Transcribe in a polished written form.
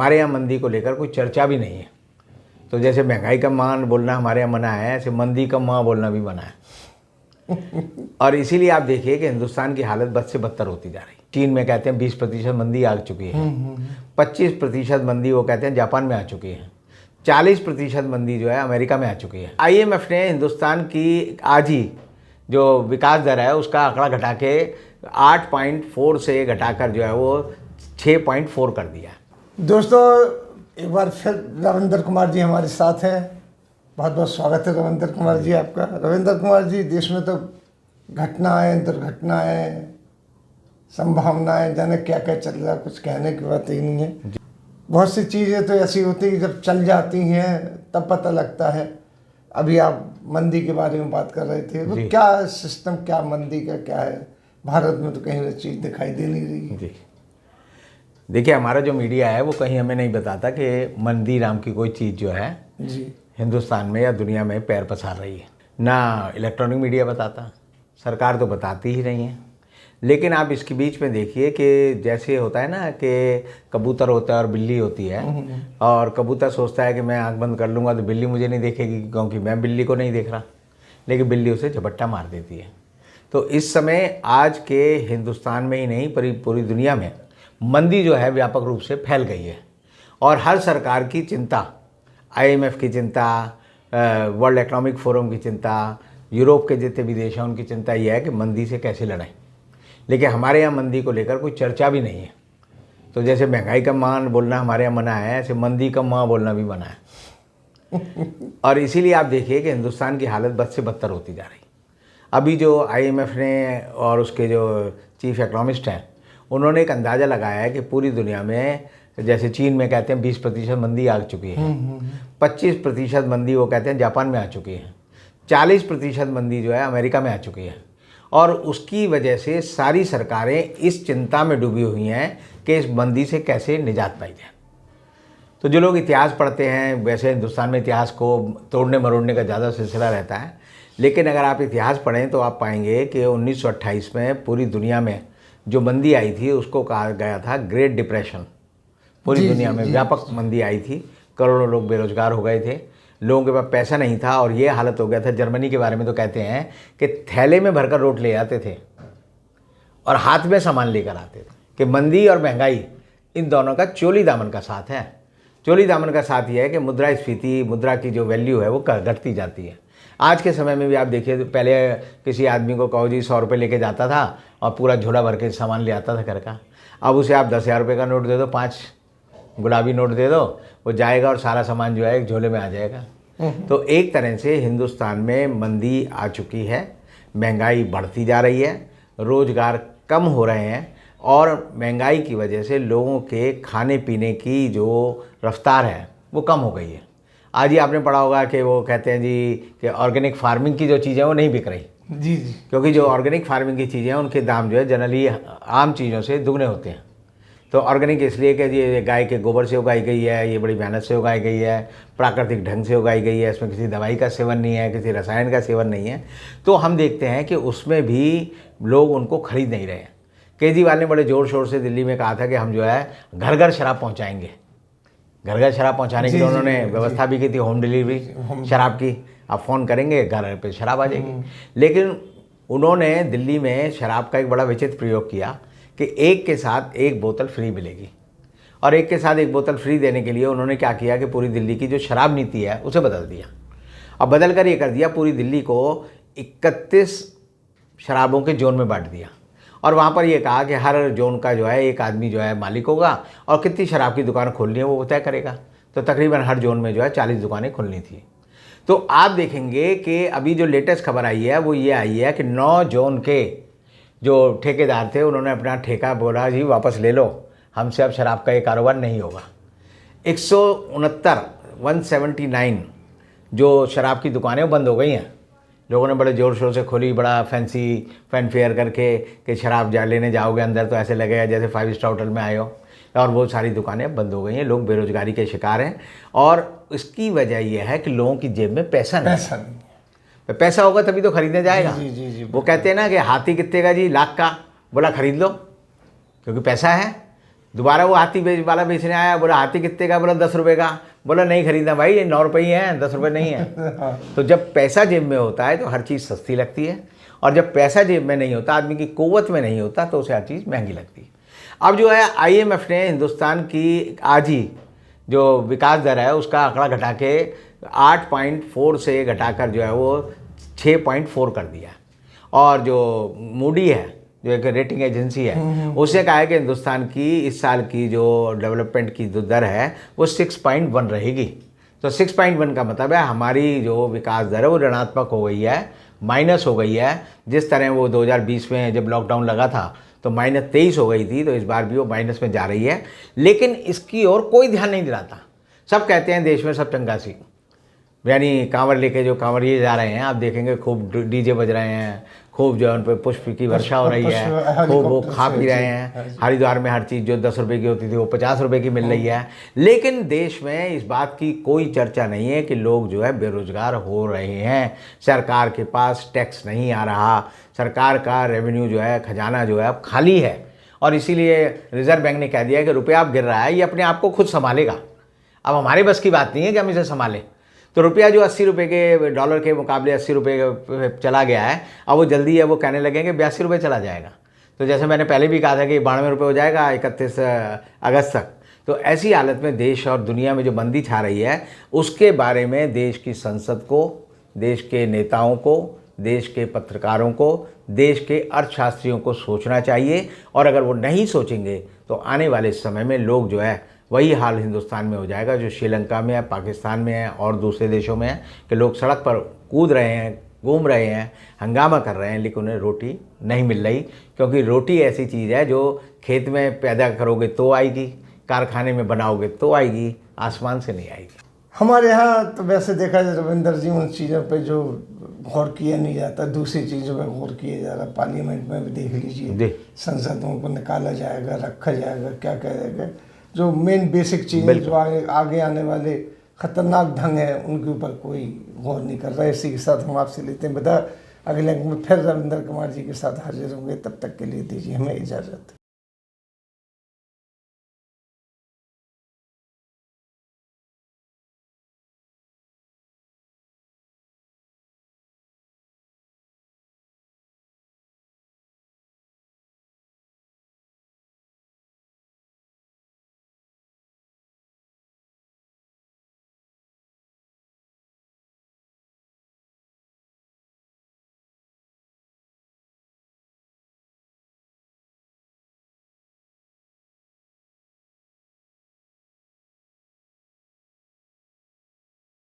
हमारे यहाँ मंदी को लेकर कोई चर्चा भी नहीं है। तो जैसे महंगाई का मान बोलना हमारे यहाँ मना है, ऐसे मंदी का माँ बोलना भी मना है। और इसीलिए आप देखिए कि हिंदुस्तान की हालत बद से बदतर होती जा रही है। चीन में कहते हैं 20% मंदी आ चुकी है, 25% मंदी वो कहते हैं जापान में आ चुकी है, 40% मंदी जो है अमेरिका में आ चुकी है। IMF ने हिंदुस्तान की आज ही जो विकास दर है उसका आंकड़ा घटा के 8.4 से घटाकर जो है वो 6.4 कर दिया। दोस्तों, एक बार फिर रविंद्र कुमार जी हमारे साथ हैं। बहुत बहुत स्वागत है रविंद्र कुमार जी आपका। रविंद्र कुमार जी, देश में तो घटनाएं, दुर्घटनाएं, संभावनाएं, जाने क्या क्या चल रहा है, कुछ कहने की बात ही नहीं है। बहुत सी चीज़ें तो ऐसी होती हैं जब चल जाती हैं तब पता लगता है। अभी आप मंदी के बारे में बात कर रहे थे, तो क्या सिस्टम, क्या मंदी का क्या है? भारत में तो कहीं चीज़ दिखाई दे नहीं रही जी। देखिए, हमारा जो मीडिया है वो कहीं हमें नहीं बताता कि मंदी नाम की कोई चीज़ जो है जी हिंदुस्तान में या दुनिया में पैर पसार रही है। ना इलेक्ट्रॉनिक मीडिया बताता, सरकार तो बताती ही नहीं है। लेकिन आप इसके बीच में देखिए कि जैसे होता है ना कि कबूतर होता है और बिल्ली होती है, और कबूतर सोचता है कि मैं आंख बंद कर लूँगा तो बिल्ली मुझे नहीं देखेगी क्योंकि मैं बिल्ली को नहीं देख रहा, लेकिन बिल्ली उसे झपट्टा मार देती है। तो इस समय आज के हिंदुस्तान में ही नहीं पूरी दुनिया में मंदी जो है व्यापक रूप से फैल गई है। और हर सरकार की चिंता, IMF की चिंता, वर्ल्ड इकोनॉमिक फोरम की चिंता, यूरोप के जितने भी देश हैं उनकी चिंता यह है कि मंदी से कैसे लड़ें। लेकिन हमारे यहाँ मंदी को लेकर कोई चर्चा भी नहीं है। तो जैसे महंगाई का मान बोलना हमारे यहाँ मना है, ऐसे मंदी का माँ बोलना भी मना है। और इसीलिए आप देखिए कि हिंदुस्तान की हालत बद से बदतर होती जा रही। अभी जो IMF ने और उसके जो चीफ इकोनॉमिस्ट हैं उन्होंने एक अंदाज़ा लगाया है कि पूरी दुनिया में, जैसे चीन में कहते हैं 20% मंदी आ चुकी है, 25% मंदी वो कहते हैं जापान में आ चुकी है, 40% मंदी जो है अमेरिका में आ चुकी है। और उसकी वजह से सारी सरकारें इस चिंता में डूबी हुई हैं कि इस मंदी से कैसे निजात पाई जाए। तो जो लोग इतिहास पढ़ते हैं, वैसे हिंदुस्तान में इतिहास को तोड़ने मरोड़ने का ज़्यादा सिलसिला रहता है, लेकिन अगर आप इतिहास पढ़ें तो आप पाएंगे कि 1928 में पूरी दुनिया में जो मंदी आई थी उसको कहा गया था ग्रेट डिप्रेशन। पूरी दुनिया में व्यापक मंदी आई थी, करोड़ों लोग बेरोजगार हो गए थे, लोगों के पास पैसा नहीं था और ये हालत हो गया था। जर्मनी के बारे में तो कहते हैं कि थैले में भरकर नोट ले आते थे और हाथ में सामान लेकर आते थे। कि मंदी और महंगाई इन दोनों का चोली दामन का साथ है। चोली दामन का साथ ये है कि मुद्रास्फीति, मुद्रा की जो वैल्यू है वो घटती जाती है। आज के समय में भी आप देखिए तो पहले किसी आदमी को कहो जी 100 रुपये लेके जाता था और पूरा झोला भर के सामान ले आता था घर का। अब उसे आप 10,000 रुपये का नोट दे दो, 5 गुलाबी नोट दे दो, वो जाएगा और सारा सामान जो है एक झोले में आ जाएगा। तो एक तरह से हिंदुस्तान में मंदी आ चुकी है, महंगाई बढ़ती जा रही है, रोज़गार कम हो रहे हैं और महंगाई की वजह से लोगों के खाने पीने की जो रफ्तार है वो कम हो गई है। आज ही आपने पढ़ा होगा कि वो कहते हैं जी कि ऑर्गेनिक फार्मिंग की जो चीज़ें वो नहीं बिक रही। जी जी। क्योंकि जो ऑर्गेनिक फार्मिंग की चीज़ें हैं उनके दाम जो है जनरली आम चीज़ों से दुगने होते हैं। तो ऑर्गेनिक इसलिए कि ये गाय के गोबर से उगाई गई है, ये बड़ी मेहनत से उगाई गई है, प्राकृतिक ढंग से उगाई गई है, इसमें किसी दवाई का सेवन नहीं है, किसी रसायन का सेवन नहीं है। तो हम देखते हैं कि उसमें भी लोग उनको खरीद नहीं रहे हैं। केजरीवाल ने बड़े ज़ोर शोर से दिल्ली में कहा था कि हम जो है घर घर शराब पहुँचाएँगे। घर घर शराब पहुँचाने के लिए उन्होंने व्यवस्था भी की थी, होम डिलीवरी शराब की। आप फ़ोन करेंगे घर पे शराब आ जाएगी। लेकिन उन्होंने दिल्ली में शराब का एक बड़ा विचित्र प्रयोग किया कि एक के साथ एक बोतल फ्री मिलेगी, और एक के साथ एक बोतल फ्री देने के लिए उन्होंने क्या किया कि पूरी दिल्ली की जो शराब नीति है उसे बदल दिया। अब बदल कर ये कर दिया, पूरी दिल्ली को 31 शराबों के जोन में बांट दिया और वहाँ पर ये कहा कि हर जोन का जो है एक आदमी जो है मालिक होगा और कितनी शराब की दुकान खोलनी है वो तय करेगा। तो तकरीबन हर जोन में जो है 40 दुकानें खुलनी थी। तो आप देखेंगे कि अभी जो लेटेस्ट खबर आई है वो ये आई है कि 9 जोन के जो ठेकेदार थे उन्होंने अपना ठेका बोला जी वापस ले लो, हमसे अब शराब का ये कारोबार नहीं होगा। 179 जो शराब की दुकानें बंद हो गई हैं। लोगों ने बड़े ज़ोर शोर से खोली, बड़ा फैंसी फैनफेयर करके कि शराब लेने जाओगे अंदर तो ऐसे लगेगा जैसे 5 स्टार होटल में आए हो, और वो सारी दुकानें बंद हो गई हैं। लोग बेरोजगारी के शिकार हैं और इसकी वजह यह है कि लोगों की जेब में पैसा नहीं है। पैसा होगा तभी तो खरीदने जाएगा। जी, वो कहते हैं ना कि हाथी कितने का जी, लाख का, बोला खरीद लो क्योंकि पैसा है। दोबारा वो हाथी वाला बेचने आया, बोला हाथी कितने का, बोला 10 रुपये का। बोला नहीं खरीदा भाई, ये 9 रुपये ही हैं, 10 रुपये नहीं है। तो जब पैसा जेब में होता है तो हर चीज़ सस्ती लगती है, और जब पैसा जेब में नहीं होता, आदमी की कुव्वत में नहीं होता, तो उसे हर चीज़ महंगी लगती है। अब जो है IMF ने हिंदुस्तान की आज ही जो विकास दर है उसका आंकड़ा घटा के 8.4 से घटाकर जो है वो 6.4 कर दिया। और जो मूडी है, जो एक रेटिंग एजेंसी है, उसने कहा है कि हिंदुस्तान की इस साल की जो डेवलपमेंट की जो दर है वो 6.1 रहेगी। तो 6.1 का मतलब है हमारी जो विकास दर है वो ऋणात्मक हो गई है, माइनस हो गई है। जिस तरह वो 2020 में जब लॉकडाउन लगा था तो -23 हो गई थी, तो इस बार भी वो माइनस में जा रही है। लेकिन इसकी ओर कोई ध्यान नहीं दिलाता। सब कहते हैं देश में सब चंगासी, यानी कांवर लेके जो कांवरिये जा रहे हैं, आप देखेंगे खूब डीजे बज रहे हैं, खूब जो है उन पर पुष्प की वर्षा हो रही है, खूब वो खा पी रहे हैं। हरिद्वार में हर चीज़ जो 10 रुपये की होती थी वो 50 रुपये की मिल रही है। लेकिन देश में इस बात की कोई चर्चा नहीं है कि लोग जो है बेरोजगार हो रहे हैं, सरकार के पास टैक्स नहीं आ रहा, सरकार का रेवेन्यू जो है, खजाना जो है अब खाली है। और इसीलिए रिजर्व बैंक ने कह दिया कि रुपया अब गिर रहा है, ये अपने आप को खुद संभालेगा। अब हमारे बस की बात नहीं है कि हम इसे संभालें। तो रुपया जो 80 रुपये के डॉलर के मुकाबले 80 रुपये चला गया है, अब वो जल्दी है वो कहने लगेंगे 82 रुपये चला जाएगा। तो जैसे मैंने पहले भी कहा था कि 92 रुपये हो जाएगा 31 अगस्त तक। तो ऐसी हालत में देश और दुनिया में जो मंदी छा रही है, उसके बारे में देश की संसद को, देश के नेताओं को, देश के पत्रकारों को, देश के अर्थशास्त्रियों को सोचना चाहिए। और अगर वो नहीं सोचेंगे तो आने वाले समय में लोग जो है वही हाल हिंदुस्तान में हो जाएगा जो श्रीलंका में है, पाकिस्तान में है और दूसरे देशों में है, कि लोग सड़क पर कूद रहे हैं, घूम रहे हैं, हंगामा कर रहे हैं, लेकिन उन्हें रोटी नहीं मिल रही। क्योंकि रोटी ऐसी चीज़ है जो खेत में पैदा करोगे तो आएगी, कारखाने में बनाओगे तो आएगी, आसमान से नहीं आएगी। हमारे यहाँ तो वैसे देखा जाए रविंदर जी, उन चीज़ों पे जो गौर किया नहीं जाता, दूसरी चीज़ों पे गौर किया जा रहा। पार्लियामेंट में भी देख लीजिए, संसदों को निकाला जाएगा, रखा जाएगा, क्या करेगा, जो मेन बेसिक चीज़ें जो आगे आने वाले खतरनाक ढंग है उनके ऊपर कोई गौर नहीं कर रहा है। इसी के साथ हम आपसे लेते हैं विदा। अगले अंक में फिर रविंदर कुमार जी के साथ हाजिर होंगे, तब तक के लिए दीजिए हमें इजाज़त।